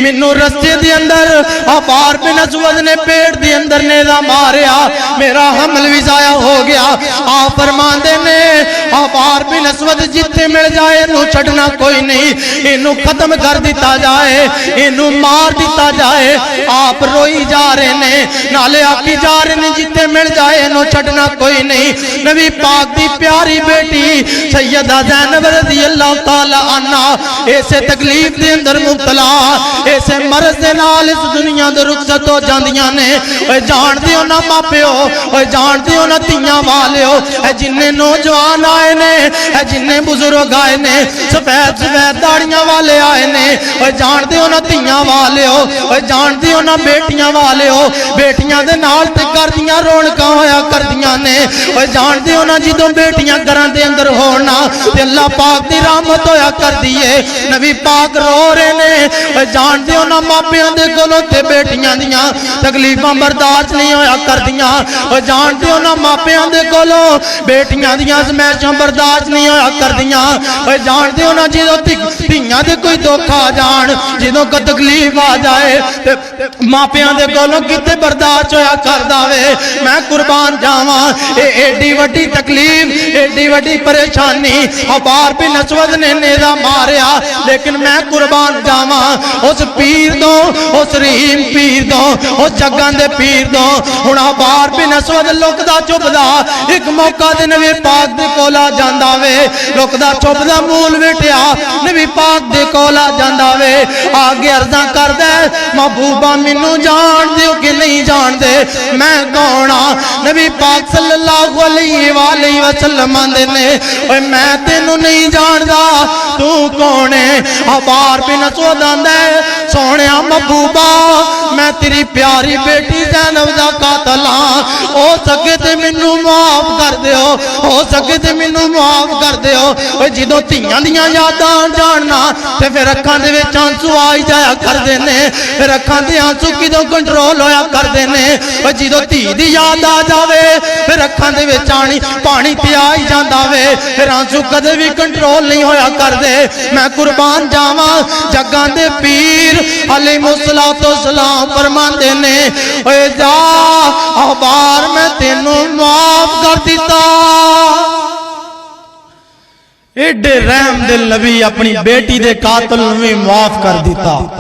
मैनू रस्ते दे अंदर अपार बिन असवद ने पेट दे अंदर नेज़ा मारिया, मेरा हमल भी जाया हो गया। आप फरमाते ने अपार बिन असवद जिथे मिल जाए इनू छड़ना कोई नहीं, इनू खत्म कर दिता जाए, इनू मार दिता जाए। आप रोई जा रहे ने, नाले आखी जा रहे ने जिथे मिल जाए इनू छड़ना कोई नहीं। नबी पाक दी प्यारी बेटी सैयदा ज़ैनब रज़ी अल्लाह तआला अन्हा ऐसे तकलीफ दे अंदर मुब्तला, ऐसे मर्ज दे नाल इस दुनिया दे रुखसत हो जांदियां ने। ओए जानदे हो ना मापिओ, ओए जानदे हो ना तियां वालिओ, ए जिन्ने नौजवान आए ने, ए जिन्ने बुजुर्ग आए ने, सफेद सफेद दाड़ियां वाले आए ने, ओए जानदे हो ना तियां वालिओ, ओए जानदे हो ना बेटियां वालिओ, बेटियां दे नाल ते करदियां रौनकां होया करदियां ने। ओए जानदे हो ना जदों बेटियां घरां दे अंदर होना ते अल्लाह पाक दी रहमत होया करदी है। नबी पाक रो रहे ने, ओए जानदे हो ना मापियां दे कोलों ते बेटियां दियां तकलीफां बर्दाश्त नहीं होया करदियां। ओए जानदे हो ना मापियां दे कोलों बेटियां दियां अज़माइशां बर्दाश्त नहीं होया करदियां। ओए जानदे हो ना जदों धीआं दे कोई दुख आ जान, जदों कोई तकलीफ आ जाए ते मापियां दे कोलों किते बर्दाश्त होया करदा वे। मैं कुर्बान जावां, ए एडी वड्डी तकलीफ, एडी वड्डी परेशानी अपार बिन असवद ने नेज़ा मारिया, लेकिन मैं कुर्बान जावां उस पीर दो, उस रहीम पीर दो, उस जग्गां दे पीर दो। हुण अपार बिन असवद लुकदा चुभदा एक मौका दे नबी पाक दे कोल आ जांदा वे, लुकदा चुभदा मूल वेटिया नबी पाक दे कोल आ जांदा वे। आगे अर्ज़ां करदा महबूबा मैनू जान दे कि नहीं जान दे, मैं कौन आ? नबी पाक सल्लल्लाहु अलैहि वसल्लम आंदे ने, ओए मैं तेनू नहीं जानदा, तू कौन है? अपार बिन असवद आंदा है, सोहणिया महबूबा मैं तेरी प्यारी बेटी ज़ैनब दा कातल हां, हो सके ते मैनू माफ कर दिओ, हो सके ते मैनू माफ कर दिओ। ओए जदों धीआं दियां यादां जानना ते फिर अखां दे विच आंसू आई जाया करदे ने, फिर अखां दे आंसू किदों कंट्रोल होया करदे ने। ओए जदों धी दी याद आ जावे फिर अखां दे विच पानी ते आ ही जांदा वे, फिर आंसू कदे भी कंट्रोल नहीं होया करदे। मैं कुर्बान जावां जग्गां दे पीर अलैहिस्सलातो सलाम फरमांदे ने, ओए जा अबार मैं तेनू माफ कर दिता। एडे रहम दिल नबी अपनी बेटी दे कातल नूं भी माफ कर दिता।